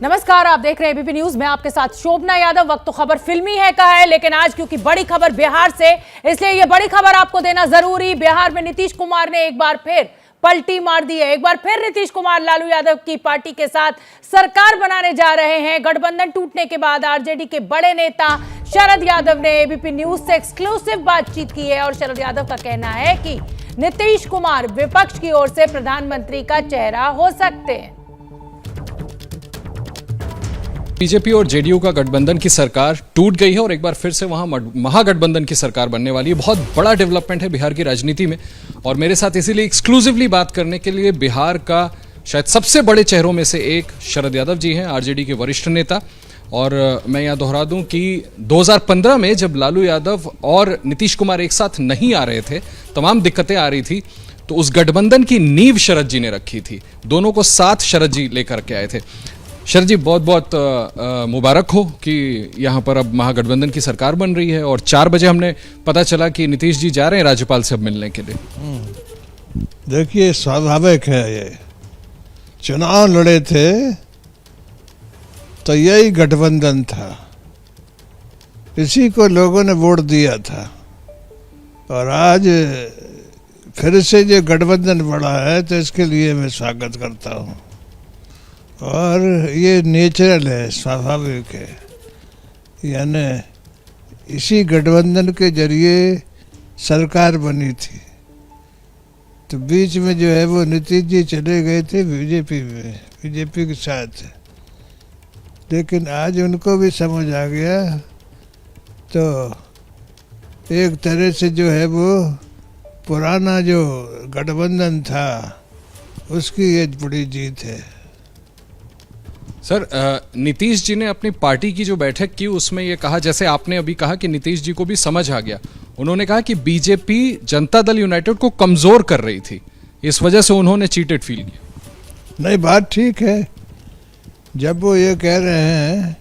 नमस्कार, आप देख रहे हैं एबीपी न्यूज में आपके साथ शोभना यादव। वक्त तो खबर फिल्मी है का है, लेकिन आज क्योंकि बड़ी खबर बिहार से, इसलिए ये बड़ी खबर आपको देना जरूरी। बिहार में नीतीश कुमार ने एक बार फिर पलटी मार दी है। एक बार फिर नीतीश कुमार लालू यादव की पार्टी के साथ सरकार बनाने जा रहे हैं। गठबंधन टूटने के बाद आरजेडी के बड़े नेता शरद यादव ने एबीपी न्यूज से एक्सक्लूसिव बातचीत की है और शरद यादव का कहना है कि नीतीश कुमार विपक्ष की ओर से प्रधानमंत्री का चेहरा हो सकते हैं। बीजेपी और जेडीयू का गठबंधन की सरकार टूट गई है और एक बार फिर से वहां महागठबंधन की सरकार बनने वाली है। बहुत बड़ा डेवलपमेंट है बिहार की राजनीति में और मेरे साथ इसीलिए एक्सक्लूसिवली बात करने के लिए बिहार का शायद सबसे बड़े चेहरों में से एक शरद यादव जी हैं, आरजेडी के वरिष्ठ नेता। और मैं यहां दोहरा दूं कि 2015 में जब लालू यादव और नीतीश कुमार एक साथ नहीं आ रहे थे, तमाम दिक्कतें आ रही थी, तो उस गठबंधन की नींव शरद जी ने रखी थी। दोनों को साथ शरद जी लेकर के आए थे। शरद जी, बहुत बहुत मुबारक हो कि यहाँ पर अब महागठबंधन की सरकार बन रही है और 4 बजे हमने पता चला कि नीतीश जी जा रहे हैं राज्यपाल से अब मिलने के लिए। देखिए, स्वाभाविक है, ये चुनाव लड़े थे तो यही गठबंधन था, इसी को लोगों ने वोट दिया था और आज फिर से जो गठबंधन बढ़ा है तो इसके लिए मैं स्वागत करता हूँ। और ये नेचुरल है, स्वाभाविक है, यानी इसी गठबंधन के जरिए सरकार बनी थी। तो बीच में जो है वो नीतीश जी चले गए थे बीजेपी के साथ, लेकिन आज उनको भी समझ आ गया, तो एक तरह से जो है वो पुराना जो गठबंधन था उसकी ये बड़ी जीत है। सर, नीतीश जी ने अपनी पार्टी की जो बैठक की उसमें ये कहा, जैसे आपने अभी कहा कि नीतीश जी को भी समझ आ गया, उन्होंने कहा कि बीजेपी जनता दल यूनाइटेड को कमजोर कर रही थी, इस वजह से उन्होंने चीटेड फील किया। नहीं, बात ठीक है। जब वो ये कह रहे हैं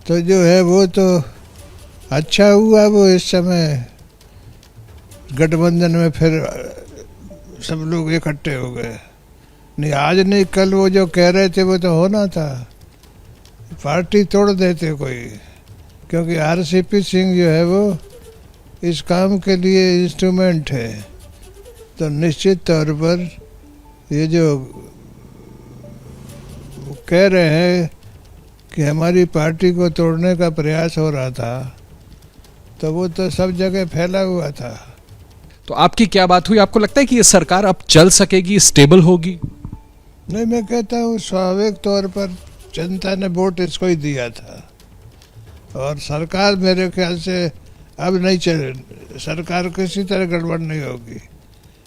तो जो है वो तो अच्छा हुआ, वो इस समय गठबंधन में फिर सब लोग इकट्ठे हो गए। नहीं, आज नहीं, कल वो जो कह रहे थे वो तो होना था, पार्टी तोड़ देते कोई, क्योंकि आरसीपी सिंह जो है वो इस काम के लिए इंस्ट्रूमेंट है। तो निश्चित तौर पर ये जो कह रहे हैं कि हमारी पार्टी को तोड़ने का प्रयास हो रहा था, तो वो तो सब जगह फैला हुआ था। तो आपकी क्या बात हुई? आपको लगता है कि ये सरकार अब चल सकेगी, स्टेबल होगी? नहीं, मैं कहता हूँ स्वाभाविक तौर पर जनता ने वोट इसको ही दिया था और सरकार मेरे ख्याल से अब नहीं चले, सरकार किसी तरह गड़बड़ नहीं होगी,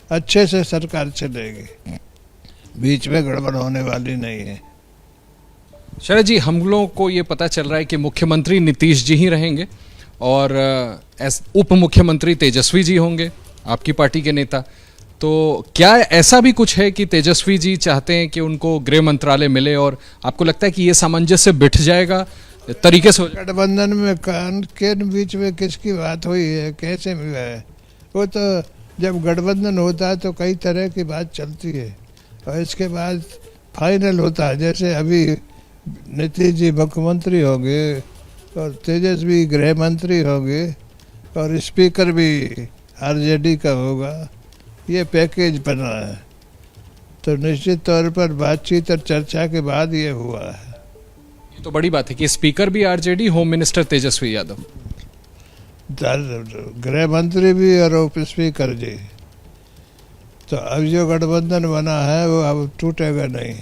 अच्छे से सरकार चलेगी, बीच में गड़बड़ होने वाली नहीं है। शरद जी, हम लोगों को ये पता चल रहा है कि मुख्यमंत्री नीतीश जी ही रहेंगे और उप मुख्यमंत्री तेजस्वी जी होंगे, आपकी पार्टी के नेता। तो क्या ऐसा भी कुछ है कि तेजस्वी जी चाहते हैं कि उनको गृह मंत्रालय मिले और आपको लगता है कि ये सामंजस्य बिठ जाएगा, तरीके से? गठबंधन में के बीच में किसकी बात हुई है, कैसे हुआ है? वो तो जब गठबंधन होता है तो कई तरह की बात चलती है और इसके बाद फाइनल होता है। जैसे अभी नीतीश जी मुख्यमंत्री होंगे और तेजस्वी गृह मंत्री होंगे और स्पीकर भी आरजेडी का होगा, ये पैकेज बना है। तो निश्चित तौर पर बातचीत और चर्चा के बाद ये हुआ है। ये तो बड़ी बात है कि स्पीकर भी RJD, home minister Tejashwi Yadav, गृह मंत्री भी और उप स्पीकर जी। तो अब जो गठबंधन बना है वो अब टूटेगा नहीं।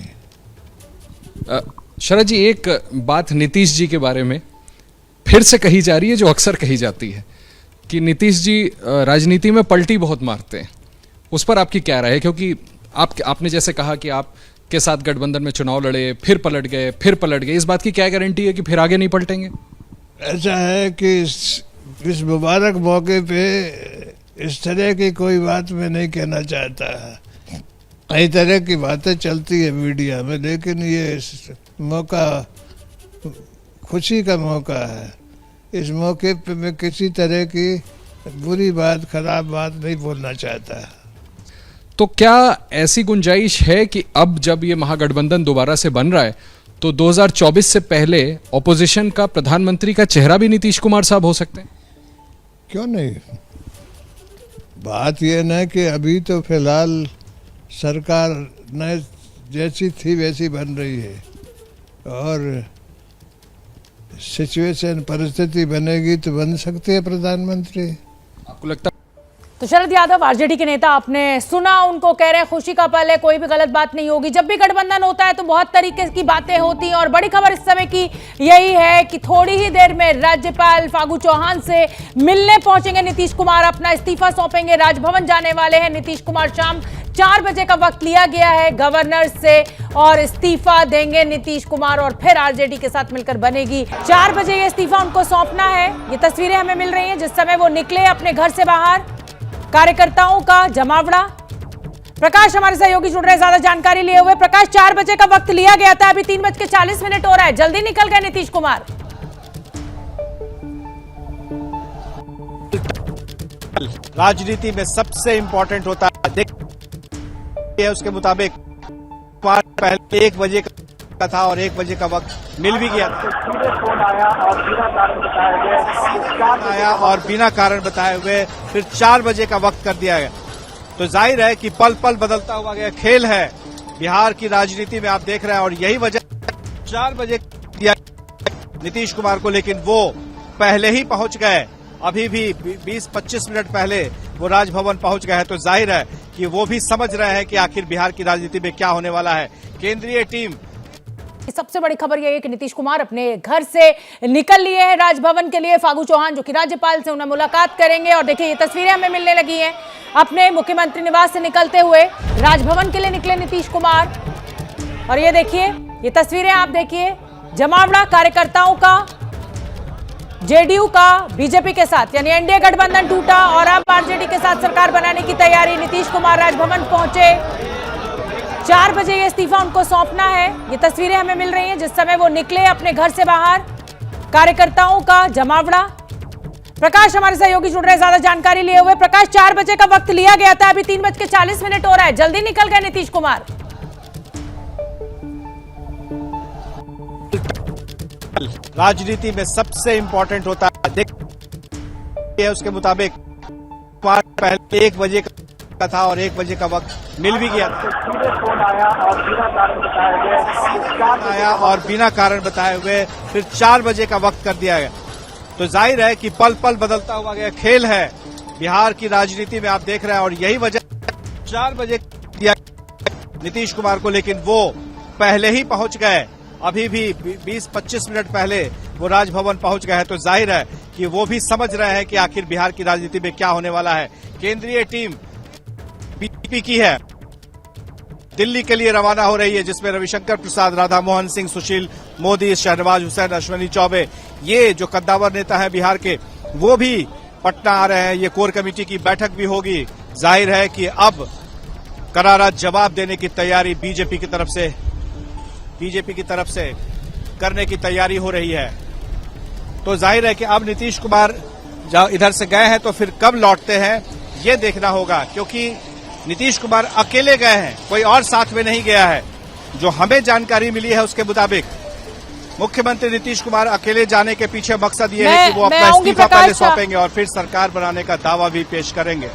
शरद जी, एक बात नीतीश जी के बारे में फिर से कही जा रही है जो अक्सर कही जाती है कि नीतीश जी राजनीति में पलटी बहुत मारते हैं। उस पर आपकी क्या राय है? क्योंकि आपने जैसे कहा कि आप के साथ गठबंधन में चुनाव लड़े, फिर पलट गए, इस बात की क्या गारंटी है कि फिर आगे नहीं पलटेंगे? ऐसा है कि इस मुबारक मौके पे इस तरह की कोई बात मैं नहीं कहना चाहता है। कई तरह की बातें चलती है मीडिया में, लेकिन ये मौका खुशी का मौका है। इस मौके पे मैं किसी तरह की बुरी बात, खराब बात नहीं बोलना चाहता। तो क्या ऐसी गुंजाइश है कि अब जब ये महागठबंधन दोबारा से बन रहा है तो 2024 से पहले ऑपोजिशन का प्रधानमंत्री का चेहरा भी नीतीश कुमार साहब हो सकते हैं? क्यों नहीं। बात यह न कि अभी तो फिलहाल सरकार न जैसी थी वैसी बन रही है, और सिचुएशन परिस्थिति बनेगी तो बन सकते हैं प्रधानमंत्री। आपको लगता तो शरद यादव आरजेडी के नेता, आपने सुना, उनको कह रहे हैं खुशी का पल है, कोई भी गलत बात नहीं होगी। जब भी गठबंधन होता है तो बहुत तरीके की बातें होती हैं, और बड़ी खबर इस समय की यही है कि थोड़ी ही देर में राज्यपाल फागू चौहान से मिलने पहुंचेंगे नीतीश कुमार, अपना इस्तीफा सौंपेंगे, राजभवन जाने वाले हैं नीतीश कुमार। शाम 4 बजे का वक्त लिया गया है गवर्नर से, और इस्तीफा देंगे नीतीश कुमार, और फिर आरजेडी के साथ मिलकर बनेगी। 4 बजे ये इस्तीफा उनको सौंपना है। ये तस्वीरें हमें मिल रही हैं जिस समय वो निकले अपने घर से बाहर, कार्यकर्ताओं का जमावड़ा। प्रकाश हमारे सहयोगी जुड़ रहे हैं ज्यादा जानकारी लिए हुए। प्रकाश, 4 बजे का वक्त लिया गया था, अभी 3:40 हो रहा है, जल्दी निकल गए नीतीश कुमार। राजनीति में सबसे इंपॉर्टेंट होता है, देखिए उसके मुताबिक पहले 1 बजे का था और 1 बजे का वक्त मिल भी गया था। आया और बिना कारण बताए हुए फिर 4 बजे का वक्त कर दिया गया। तो जाहिर है कि पल पल बदलता हुआ गया खेल है बिहार की राजनीति में, आप देख रहे हैं। और यही वजह 4 बजे दिया नीतीश कुमार को, लेकिन वो पहले ही पहुंच गए। अभी भी 20-25 मिनट पहले वो राजभवन पहुंच गए हैं। तो जाहिर है कि वो भी समझ रहे हैं कि आखिर बिहार की राजनीति में क्या होने वाला है। केंद्रीय टीम, सबसे बड़ी खबर यह है कि नीतीश कुमार अपने घर से निकल लिए हैं राजभवन के लिए। फागू चौहान जो कि राज्यपाल से उन्हें मुलाकात करेंगे, और देखिए ये तस्वीरें हमें मिलने लगी हैं। अपने मुख्यमंत्री निवास से निकलते हुए राजभवन के लिए निकले नीतीश कुमार, और ये देखिए ये तस्वीरें आप देखिए, जमावड़ा कार्यकर्ताओं का, जेडीयू का बीजेपी के साथ, यानी एनडीए गठबंधन टूटा और अब आरजेडी के साथ सरकार बनाने की तैयारी। नीतीश कुमार राजभवन पहुंचे, 4 बजे ये इस्तीफा उनको सौंपना है। ये तस्वीरें हमें मिल रही हैं जिस समय वो निकले अपने घर से बाहर, कार्यकर्ताओं का जमावड़ा। प्रकाश हमारे सहयोगी जुड़ रहे हैं ज्यादा जानकारी लिए हुए। प्रकाश, 4 बजे का वक्त लिया गया था, अभी 3:40 हो रहा है, जल्दी निकल गए नीतीश कुमार। राजनीति में सबसे इंपॉर्टेंट होता है, देखिए उसके मुताबिक पहले 1 बजे का था और 1 बजे का वक्त मिल भी गया था। आया और बिना कारण बताए हुए फिर 4 बजे का वक्त कर दिया गया। तो जाहिर है कि पल पल बदलता हुआ गया खेल है बिहार की राजनीति में, आप देख रहे हैं। और यही वजह 4 बजे दिया नीतीश कुमार को, लेकिन वो पहले ही पहुंच गए। अभी भी 20-25 मिनट पहले वो राजभवन पहुंच गए हैं। तो जाहिर है कि वो भी समझ रहे हैं कि आखिर बिहार की राजनीति में क्या होने वाला है। केंद्रीय टीम बीजेपी की है, दिल्ली के लिए रवाना हो रही है, जिसमें रविशंकर प्रसाद, राधा मोहन सिंह, सुशील मोदी, शहनवाज हुसैन, अश्विनी चौबे, ये जो कद्दावर नेता है बिहार के, वो भी पटना आ रहे हैं। ये कोर कमेटी की बैठक भी होगी। जाहिर है कि अब करारा जवाब देने की तैयारी बीजेपी की तरफ से करने की तैयारी हो रही है। तो जाहिर है कि अब नीतीश कुमार इधर से गए हैं तो फिर कब लौटते हैं ये देखना होगा, क्योंकि नीतीश कुमार अकेले गए हैं, कोई और साथ में नहीं गया है। जो हमें जानकारी मिली है उसके मुताबिक मुख्यमंत्री नीतीश कुमार अकेले जाने के पीछे मकसद ये है कि वो अपना इस्तीफा पहले सौंपेंगे और फिर सरकार बनाने का दावा भी पेश करेंगे।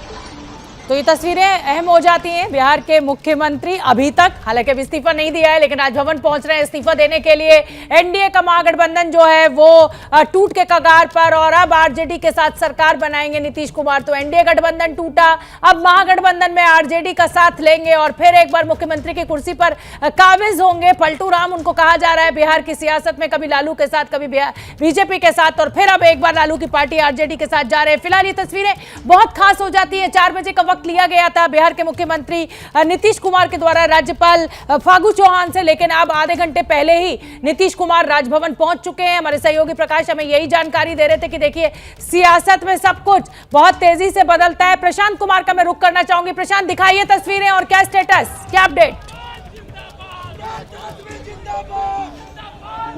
तो ये तस्वीरें अहम हो जाती हैं। बिहार के मुख्यमंत्री अभी तक, हालांकि अभी इस्तीफा नहीं दिया है, लेकिन राजभवन पहुंच रहे हैं इस्तीफा देने के लिए। एनडीए का महागठबंधन जो है वो टूट के कगार पर, और अब आरजेडी के साथ सरकार बनाएंगे नीतीश कुमार। तो एनडीए गठबंधन टूटा, अब महागठबंधन में आरजेडी का साथ लेंगे और फिर एक बार मुख्यमंत्री की कुर्सी पर काबिज होंगे। पलटू राम उनको कहा जा रहा है बिहार की सियासत में, कभी लालू के साथ, कभी बीजेपी के साथ, और फिर अब एक बार लालू की पार्टी आरजेडी के साथ जा रहे हैं। फिलहाल ये तस्वीरें बहुत खास हो जाती है। 4 बजे का वक्त लिया गया था बिहार के मुख्यमंत्री नीतीश कुमार के द्वारा राज्यपाल फागू चौहान से, लेकिन अब आधे घंटे पहले ही नीतीश कुमार राजभवन पहुंच चुके हैं। हमारे सहयोगी प्रकाश हमें यही जानकारी दे रहे थे कि देखिए सियासत में सब कुछ बहुत तेजी से बदलता है। प्रशांत कुमार का मैं रुख करना चाहूंगी। प्रशांत, दिखाइए तस्वीरें और क्या स्टेटस, क्या अपडेट?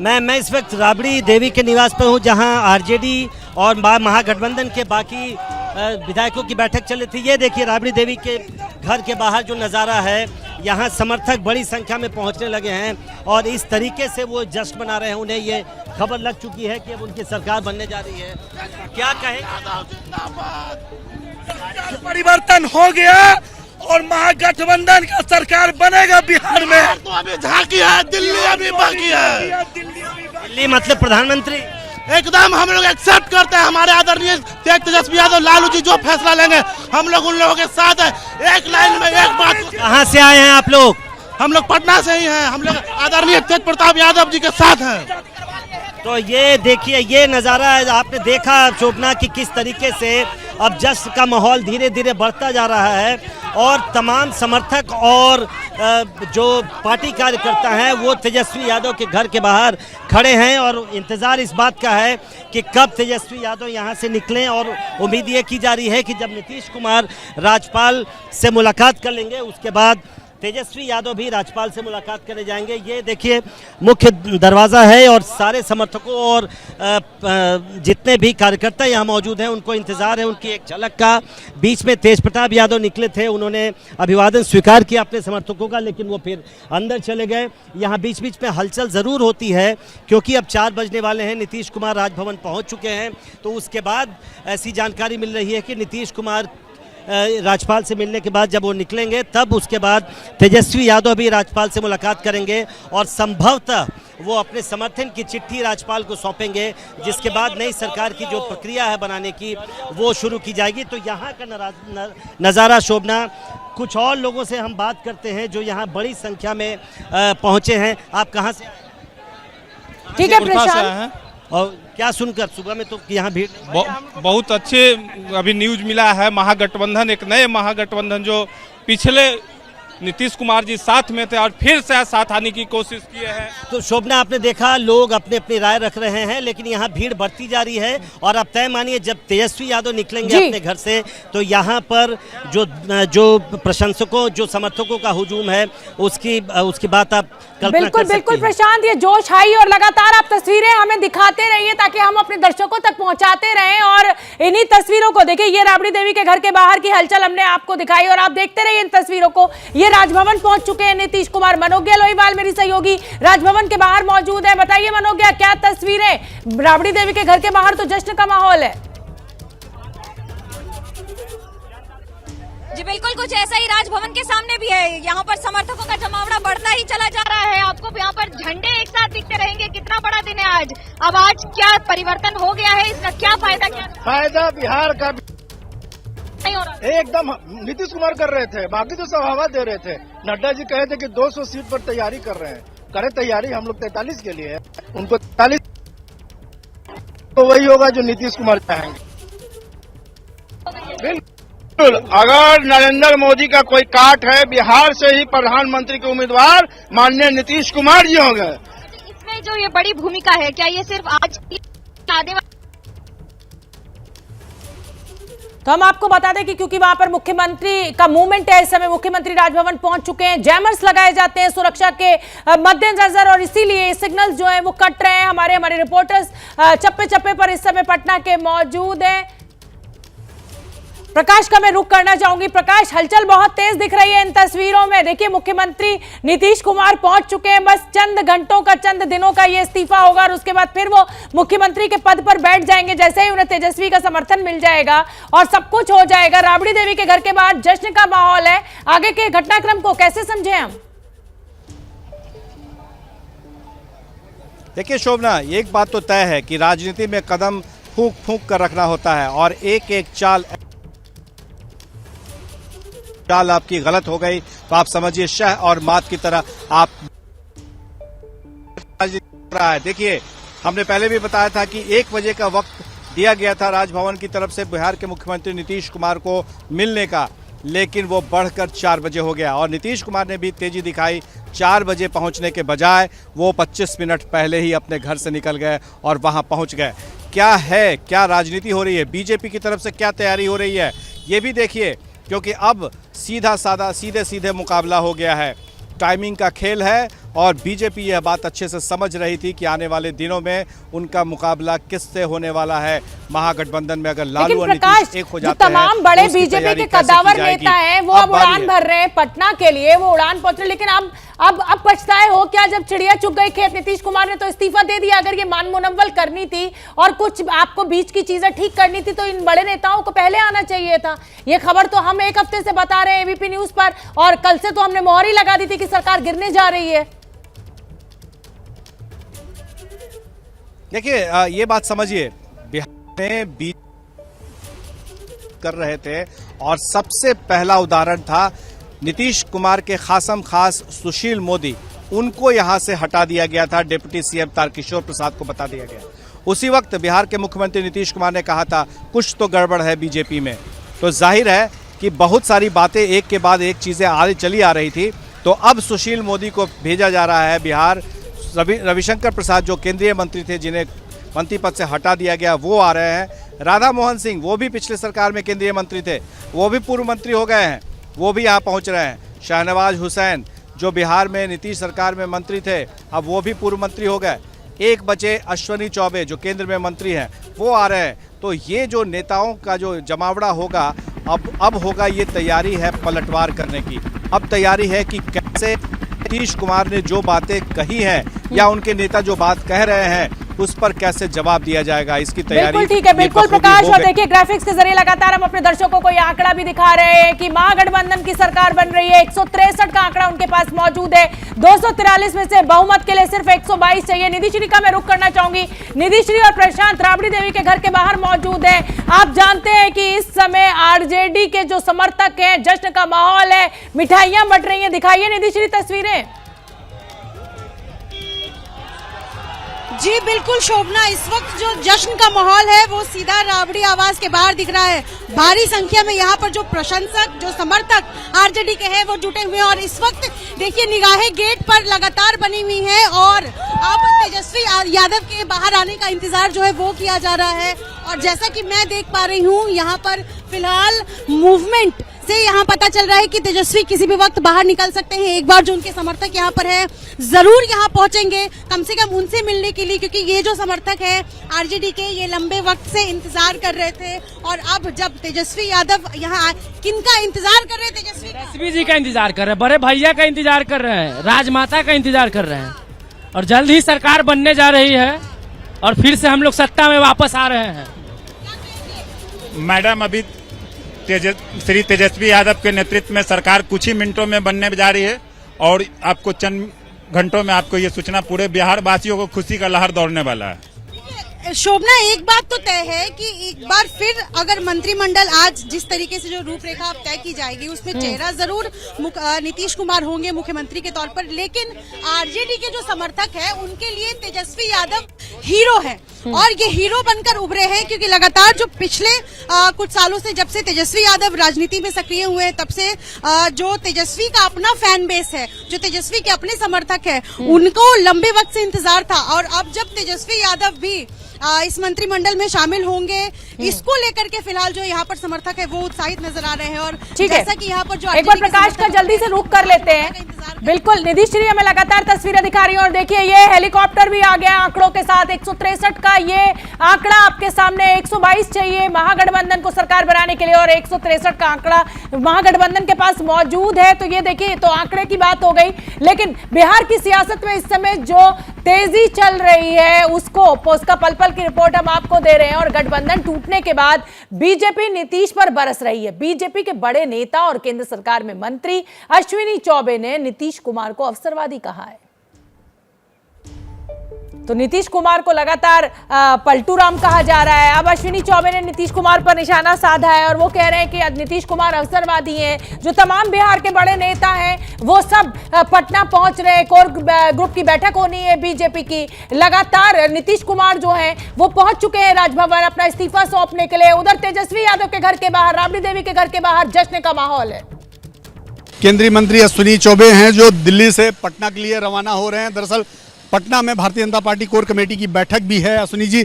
मैं इस वक्त राबड़ी देवी के निवास पर हूं, जहां आरजेडी और महागठबंधन के बाकी विधायकों की बैठक चल रही थी। ये देखिए राबड़ी देवी के घर के बाहर जो नज़ारा है, यहाँ समर्थक बड़ी संख्या में पहुंचने लगे हैं और इस तरीके से वो जश्न मना रहे हैं। उन्हें ये खबर लग चुकी है कि अब उनकी सरकार बनने जा रही है। क्या कहें? परिवर्तन हो गया और महागठबंधन का सरकार बनेगा बिहार में। तो अभी झांकी है, दिल्ली अभी बाकी है। दिल्ली मतलब प्रधानमंत्री। एकदम हम लोग एक्सेप्ट करते हैं। हमारे आदरणीय तेजस्वी यादव लालू जी जो फैसला लेंगे हम लोग उन लोगों के साथ है। एक लाइन में एक बात। कहाँ से आए हैं आप लोग? हम लोग पटना से ही हैं। हम लोग आदरणीय तेज प्रताप यादव जी के साथ हैं। तो ये देखिए, ये नज़ारा है, आपने देखा शोभना कि किस तरीके से अब जश्न का माहौल धीरे धीरे बढ़ता जा रहा है और तमाम समर्थक और जो पार्टी कार्यकर्ता हैं वो तेजस्वी यादव के घर के बाहर खड़े हैं और इंतज़ार इस बात का है कि कब तेजस्वी यादव यहां से निकलें। और उम्मीद ये की जा रही है कि जब नीतीश कुमार राज्यपाल से मुलाकात कर लेंगे उसके बाद तेजस्वी यादव भी राज्यपाल से मुलाकात करने जाएंगे। ये देखिए मुख्य दरवाज़ा है और सारे समर्थकों और जितने भी कार्यकर्ता यहाँ मौजूद हैं उनको इंतज़ार है उनकी एक झलक का। बीच में तेज प्रताप यादव निकले थे, उन्होंने अभिवादन स्वीकार किया अपने समर्थकों का, लेकिन वो फिर अंदर चले गए। यहाँ बीच बीच में हलचल ज़रूर होती है क्योंकि अब 4 बजने वाले हैं। नीतीश कुमार राजभवन पहुँच चुके हैं, तो उसके बाद ऐसी जानकारी मिल रही है कि नीतीश कुमार राज्यपाल से मिलने के बाद जब वो निकलेंगे तब उसके बाद तेजस्वी यादव भी राज्यपाल से मुलाकात करेंगे और संभवतः वो अपने समर्थन की चिट्ठी राज्यपाल को सौंपेंगे, जिसके बाद नई सरकार की जो प्रक्रिया है बनाने की वो शुरू की जाएगी। तो यहाँ का नज़ारा शोभना। कुछ और लोगों से हम बात करते हैं जो यहाँ बड़ी संख्या में पहुँचे हैं। आप कहाँ से? ठीक है प्रशांत, और क्या सुनकर सुबह में तो यहाँ भीड़ बहुत अच्छे अभी न्यूज मिला है। महागठबंधन, एक नए महागठबंधन जो पिछले नीतीश कुमार जी साथ में थे और फिर से साथ आने की कोशिश किए हैं। तो शोभना आपने देखा लोग अपने अपनी राय रख रहे हैं, लेकिन यहाँ भीड़ बढ़ती जा रही है और अब तय मानिए जब तेजस्वी यादव निकलेंगे अपने घर से तो यहाँ पर जो प्रशंसकों जो समर्थकों का हुजूम है उसकी बात आप कल्पना बिल्कुल कर सकते बिल्कुल हैं। प्रशांत, ये जोश हाई और लगातार आप तस्वीरें हमें दिखाते रहिए ताकि हम अपने दर्शकों तक पहुंचाते रहें। और इन्हीं तस्वीरों को देखिए, ये राबड़ी देवी के घर के बाहर की हलचल हमने आपको दिखाई और आप देखते रहिए इन तस्वीरों को। ये राजभवन पहुंच चुके हैं नीतीश कुमार। मनोज्ञा लोहीवाल मेरी सहयोगी राजभवन के बाहर मौजूद है। बताइए मनोज्ञा, क्या तस्वीरें? राबड़ी देवी के घर के बाहर तो जश्न का माहौल है। जी बिल्कुल, कुछ ऐसा ही राजभवन के सामने भी है। यहाँ पर समर्थकों का जमावड़ा बढ़ता ही चला जा रहा है। आपको यहाँ पर झंडे एक साथ दिखते रहेंगे। कितना बड़ा दिन है आज। अब आज क्या परिवर्तन हो गया है, इसका क्या फायदा? क्या फायदा बिहार का नहीं हो रहा? एकदम नीतीश कुमार कर रहे थे, बाकी तो सब हवा दे रहे थे। नड्डा जी कहे थे कि 200 सीट पर तैयारी कर रहे हैं। करे तैयारी, हम लोग 43 के लिए है, उनको 43 तो वही होगा जो नीतीश कुमार चाहेंगे। बिल्कुल, अगर नरेंद्र मोदी का कोई काट है, बिहार से ही प्रधानमंत्री के उम्मीदवार माननीय नीतीश कुमार जी होंगे। इसमें जो ये बड़ी भूमिका है, क्या ये सिर्फ आज आने वाले? तो हम आपको बता दें कि क्योंकि वहां पर मुख्यमंत्री का मूवमेंट है, इस समय मुख्यमंत्री राजभवन पहुंच चुके हैं। जैमर्स लगाए जाते हैं सुरक्षा के मद्देनजर और इसीलिए सिग्नल्स जो हैं वो कट रहे हैं। हमारे रिपोर्टर्स चप्पे चप्पे पर इस समय पटना के मौजूद हैं। प्रकाश का मैं रुख करना चाहूंगी। प्रकाश, हलचल बहुत तेज दिख रही है इन तस्वीरों में। देखिए मुख्यमंत्री नीतीश कुमार पहुंच चुके हैं। बस चंद घंटों का, चंद दिनों का ये इस्तीफा होगा और उसके बाद फिर वो मुख्यमंत्री के पद पर बैठ जाएंगे जैसे ही उन्हें तेजस्वी का समर्थन मिल जाएगा और सब कुछ हो जाएगा। राबड़ी देवी के घर के बाहर जश्न का माहौल है। आगे के घटनाक्रम को कैसे समझे हम? देखिए शोभना, एक बात तो तय है कि राजनीति में कदम फूंक फूंक कर रखना होता है और एक एक चाल आपकी गलत हो गई तो आप समझिए शह और मात की तरह आप रहा है। देखिए हमने पहले भी बताया था कि 1 बजे का वक्त दिया गया था राजभवन की तरफ से बिहार के मुख्यमंत्री नीतीश कुमार को मिलने का, लेकिन वो बढ़कर 4 बजे हो गया और नीतीश कुमार ने भी तेजी दिखाई। 4 बजे पहुंचने के बजाय वो 25 मिनट पहले ही अपने घर से निकल गए और वहां पहुंच गए। क्या राजनीति हो रही है, बीजेपी की तरफ से क्या तैयारी हो रही है, ये भी देखिए, क्योंकि अब सीधा साधा सीधे सीधे मुकाबला हो गया है। टाइमिंग का खेल है और बीजेपी यह बात अच्छे से समझ रही थी कि आने वाले दिनों में उनका मुकाबला किससे होने वाला है। महागठबंधन में अगर लालू और नीतीश एक हो जाते हैं, तमाम बड़े तो उसकी बीजेपी तैयारी के कैसे की कद्दावर जाएगी? नेता हैं, वो अब बारी उड़ान है। भर रहे हैं पटना के लिए, वो उड़ान पहुंच रहे, लेकिन अब पछताए हो क्या जब चिड़िया चुग गई खेत? नीतीश कुमार ने तो इस्तीफा दे दिया। अगर ये मान मुनव्वल करनी थी और कुछ आपको बीच की चीजें ठीक करनी थी तो इन बड़े नेताओं को पहले आना चाहिए था। ये खबर तो हम एक हफ्ते से बता रहे हैं एबीपी न्यूज पर, और कल से तो हमने मोहर ही लगा दी थी कि सरकार गिरने जा रही है। देखिए, ये बात समझिए, बिहार में बीच कर रहे थे और सबसे पहला उदाहरण था नीतीश कुमार के खासम खास सुशील मोदी, उनको यहां से हटा दिया गया था। डिप्टी सीएम तारकिशोर प्रसाद को बता दिया गया। उसी वक्त बिहार के मुख्यमंत्री नीतीश कुमार ने कहा था कुछ तो गड़बड़ है बीजेपी में। तो जाहिर है कि बहुत सारी बातें एक के बाद एक चीजें आगे चली आ रही थी। तो अब सुशील मोदी को भेजा जा रहा है बिहार। रविशंकर प्रसाद जो केंद्रीय मंत्री थे, जिन्हें मंत्री पद से हटा दिया गया, वो आ रहे हैं। राधा मोहन सिंह, वो भी पिछले सरकार में केंद्रीय मंत्री थे, वो भी पूर्व मंत्री हो गए हैं, वो भी यहाँ पहुँच रहे हैं। शाहनवाज हुसैन जो बिहार में नीतीश सरकार में मंत्री थे, अब वो भी पूर्व मंत्री हो गए। एक बचे अश्विनी चौबे जो केंद्र में मंत्री हैं, वो आ रहे हैं। तो ये जो नेताओं का जो जमावड़ा होगा, अब होगा, ये तैयारी है पलटवार करने की। अब तैयारी है कि कैसे नीतीश कुमार ने जो बातें कही हैं या उनके नेता जो बात कह रहे हैं उस पर कैसे जवाब दिया जाएगा, इसकी तैयारी। बिल्कुल ठीक है, बिल्कुल प्रकाश। और देखिए ग्राफिक्स के जरिए लगातार हम अपने दर्शकों को यह आंकड़ा भी दिखा रहे हैं कि महागठबंधन की सरकार बन रही है। 163 का आंकड़ा उनके पास मौजूद है। 243 में से बहुमत के लिए सिर्फ 122 चाहिए। निधि श्री का मैं रुख करना चाहूंगी। निधि श्री और प्रशांत राबड़ी देवी के घर के बाहर मौजूद है। आप जानते हैं कि इस समय आरजेडी के जो समर्थक हैं, जश्न का माहौल है, मिठाइयां बंट रही हैं। दिखाइए निधि श्री तस्वीरें। जी बिल्कुल शोभना, इस वक्त जो जश्न का माहौल है वो सीधा राबड़ी आवास के बाहर दिख रहा है। भारी संख्या में यहाँ पर जो प्रशंसक, जो समर्थक आरजेडी के हैं वो जुटे हुए हैं। और इस वक्त देखिए निगाहें गेट पर लगातार बनी हुई हैं और अब तेजस्वी यादव के बाहर आने का इंतजार जो है वो किया जा रहा है। और जैसा कि मैं देख पा रही हूँ यहाँ पर फिलहाल मूवमेंट से यहाँ पता चल रहा है कि तेजस्वी किसी भी वक्त बाहर निकल सकते हैं। एक बार जो उनके समर्थक यहाँ पर हैं जरूर यहाँ पहुंचेंगे, कम से कम उनसे मिलने के लिए, क्योंकि ये जो समर्थक है आरजेडी के, ये लंबे वक्त से इंतजार कर रहे थे। और अब जब तेजस्वी यादव यहाँ, किनका इंतजार कर रहे हैं? तेजस्वी जी का इंतजार कर रहे हैं, बड़े भैया का इंतजार कर रहे हैं, राजमाता का इंतजार कर रहे हैं। और जल्द ही सरकार बनने जा रही है और फिर से हम लोग सत्ता में वापस आ रहे हैं। मैडम, अभी श्री तेजस्वी यादव के नेतृत्व में सरकार कुछ ही मिनटों में बनने जा रही है और आपको चंद घंटों में आपको ये सूचना पूरे बिहार वासियों को खुशी का लहर दौड़ने वाला है। शोभना, एक बात तो तय है कि एक बार फिर अगर मंत्रिमंडल आज जिस तरीके से जो रूपरेखा तय की जाएगी उसमें चेहरा जरूर नीतीश कुमार होंगे मुख्यमंत्री के तौर पर, लेकिन आरजेडी के जो समर्थक हैं उनके लिए तेजस्वी यादव हीरो है और ये हीरो बनकर उभरे हैं। क्योंकि लगातार जो पिछले कुछ सालों से, जब से तेजस्वी यादव राजनीति में सक्रिय हुए हैं, तब से जो तेजस्वी का अपना फैन बेस है, जो तेजस्वी के अपने समर्थक है, उनको लंबे वक्त से इंतजार था। और अब जब तेजस्वी यादव भी इस मंत्रिमंडल में शामिल होंगे, इसको लेकर के फिलहाल जो यहाँ पर समर्थक है वो उत्साहित नजर आ रहे हैं। और जैसा कि यहाँ पर जो एक बार प्रकाश का जल्दी से रुख कर लेते हैं। बिल्कुल निधि श्री हमें लगातार तस्वीरें दिखा रही हैं और देखिए ये हेलीकॉप्टर भी आ गया आंकड़ों के साथ। 163 का ये आंकड़ा आपके सामने, 122 चाहिए महागठबंधन को सरकार बनाने के लिए और 163 का आंकड़ा महागठबंधन के पास मौजूद है। तो ये देखिए, तो आंकड़े की बात हो गई, लेकिन बिहार की सियासत में इस समय जो तेजी चल रही है उसका पल-पल की रिपोर्ट हम आपको दे रहे हैं। और गठबंधन टूटने के बाद बीजेपी नीतीश पर बरस रही है। बीजेपी के बड़े नेता और केंद्र सरकार में मंत्री अश्विनी चौबे ने नीतीश कुमार को अवसरवादी कहा है। तो नीतीश कुमार को लगातार पलटू राम कहा जा रहा है। अब अश्विनी चौबे ने नीतीश कुमार पर निशाना साधा है और वो कह रहे हैं कि नीतीश कुमार अवसरवादी हैं। जो तमाम बिहार के बड़े नेता हैं वो सब पटना पहुंच रहे हैं। कोर ग्रुप की बैठक होनी है बीजेपी की। लगातार नीतीश कुमार जो हैं वो पहुंच चुके हैं राजभवन अपना इस्तीफा सौंपने के लिए। उधर तेजस्वी यादव के घर के बाहर, राबड़ी देवी के घर के बाहर जश्न का माहौल है। केंद्रीय मंत्री अश्विनी चौबे हैं जो दिल्ली से पटना के लिए रवाना हो रहे हैं। दरअसल पटना में Bharatiya Janata party core committee की बैठक भी है। अश्विनी जी,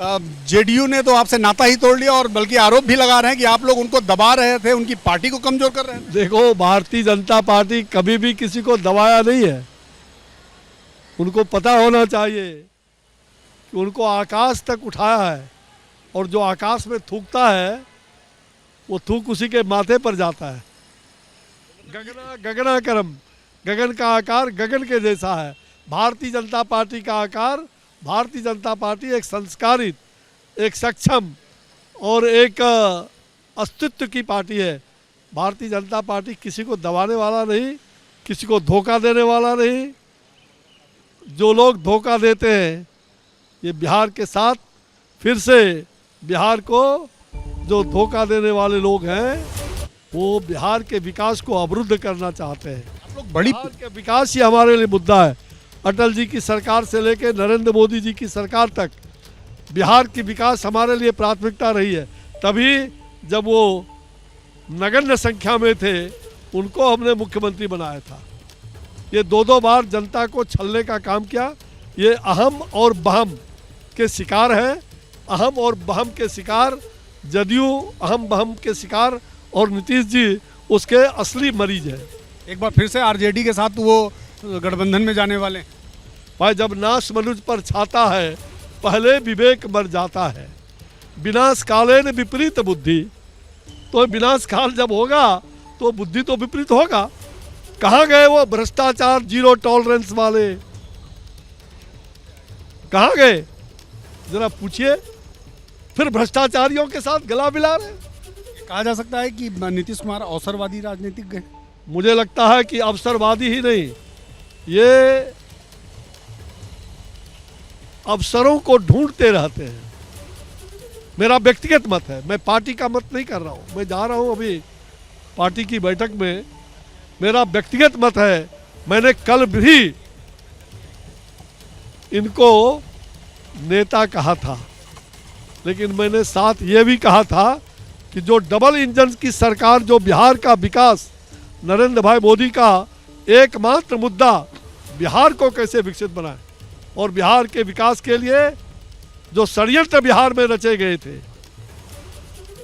जेडीयू ने तो आपसे नाता ही तोड़ लिया और बल्कि आरोप भी लगा रहे हैं कि आप लोग उनको दबा रहे थे, उनकी पार्टी को कमजोर कर रहे हैं। देखो, भारतीय जनता पार्टी कभी भी किसी को दबाया नहीं है। उनको पता होना चाहिए कि उनको आकाश तक उठाया है, और जो आकाश में थूकता है वो थूक उसी के माथे पर जाता है। गगनाकरम, गगन का आकार गगन के जैसा है। भारतीय जनता पार्टी का आकार, भारतीय जनता पार्टी एक संस्कारित, एक सक्षम और एक अस्तित्व की पार्टी है। भारतीय जनता पार्टी किसी को दबाने वाला नहीं, किसी को धोखा देने वाला नहीं। जो लोग धोखा देते हैं, ये बिहार के साथ फिर से बिहार को जो धोखा देने वाले लोग हैं वो बिहार के विकास को अवरुद्ध करना चाहते हैं। आप लोग बड़ी बिहार के विकास ही हमारे लिए मुद्दा है। अटल जी की सरकार से लेकर नरेंद्र मोदी जी की सरकार तक बिहार की विकास हमारे लिए प्राथमिकता रही है। तभी जब वो नगण्य संख्या में थे उनको हमने मुख्यमंत्री बनाया था। ये दो बार जनता को छलने का काम किया। ये अहम और बहम के शिकार है। अहम और बहम के शिकार जदयू, अहम बहम के शिकार, और नीतीश जी उसके असली मरीज है। एक बार फिर से आरजेडी के साथ वो गठबंधन में जाने वाले। भाई जब नाश मनुज पर छाता है, पहले विवेक मर जाता है। विनाश कालेन विपरीत बुद्धि, तो विनाश काल जब होगा तो बुद्धि तो विपरीत होगा। कहाँ गए वो भ्रष्टाचार जीरो टॉलरेंस वाले, कहाँ गए जरा पूछिए। फिर भ्रष्टाचारियों के साथ गला मिला रहे। कहा जा सकता है कि नीतीश कुमार अवसरवादी राजनीतिज्ञ है। मुझे लगता है कि अवसरवादी ही नहीं, ये अवसरों को ढूंढते रहते हैं। मेरा व्यक्तिगत मत है, मैं पार्टी का मत नहीं कर रहा हूँ। मैं जा रहा हूँ अभी पार्टी की बैठक में। मेरा व्यक्तिगत मत है, मैंने कल भी इनको नेता कहा था, लेकिन मैंने साथ ये भी कहा था कि जो डबल इंजन की सरकार, जो बिहार का विकास, नरेंद्र भाई मोदी का एकमात्र मुद्दा बिहार को कैसे विकसित बनाए, और बिहार के विकास के लिए जो षड्यंत्र बिहार में रचे गए थे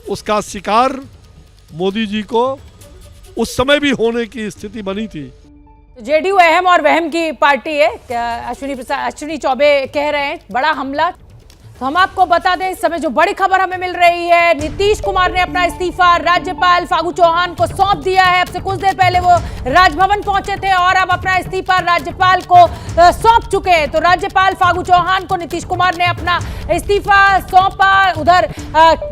उसका शिकार मोदी जी को उस समय भी होने की स्थिति बनी थी। जेडीयू अहम और वहम की पार्टी है, अश्विनी चौबे कह रहे हैं बड़ा हमला। तो हम आपको बता दें इस समय जो बड़ी खबर हमें मिल रही है, नीतीश कुमार ने अपना इस्तीफा राज्यपाल फागू चौहान को सौंप दिया है। अब से कुछ देर पहले वो राजभवन पहुंचे थे और अब अपना इस्तीफा राज्यपाल को सौंप चुके हैं। तो राज्यपाल फागू चौहान को नीतीश कुमार ने अपना इस्तीफा सौंपा। उधर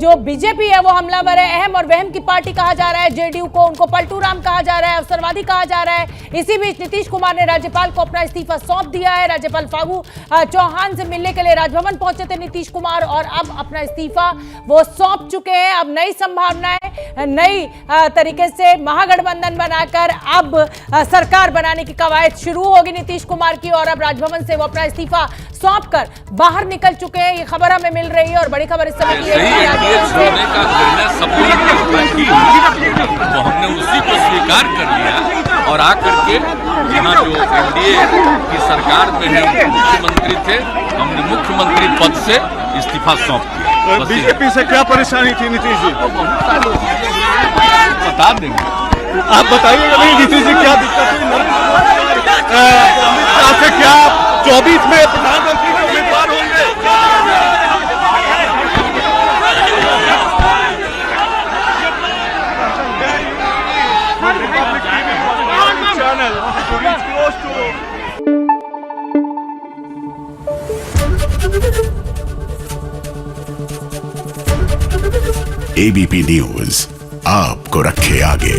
जो बीजेपी है वो हमलावर है, अहम और वहम की पार्टी कहा जा रहा है जेडीयू को, उनको पलटू राम कहा जा रहा है, अवसरवादी कहा जा रहा है। इसी बीच नीतीश कुमार ने राज्यपाल को अपना इस्तीफा सौंप दिया है। राज्यपाल फागू चौहान से मिलने के लिए राजभवन पहुंचे थे नीतीश कुमार और अब अपना इस्तीफा वो सौंप चुके हैं। अब नई संभावनाएं, नई तरीके से महागठबंधन बनाकर अब सरकार बनाने की कवायद शुरू होगी नीतीश कुमार की, और अब राजभवन से वो अपना इस्तीफा सौंप कर बाहर निकल चुके हैं। ये खबर हमें मिल रही है और बड़ी खबर इस समय की तो हमने उसी को स्वीकार कर लिया और आकर के यहाँ जो एनडीए की सरकार में है मुख्यमंत्री थे, हमने मुख्यमंत्री पद से इस्तीफा सौंप दिया। बीजेपी से क्या परेशानी थी नीतीश जी? बता देंगे, आप बताइएगा नहीं नीतीश जी क्या दिक्कत हुई? आपसे क्या 24 में प्रधानमंत्री के उम्मीदवार होंगे? एबीपी न्यूज आपको रखे आगे।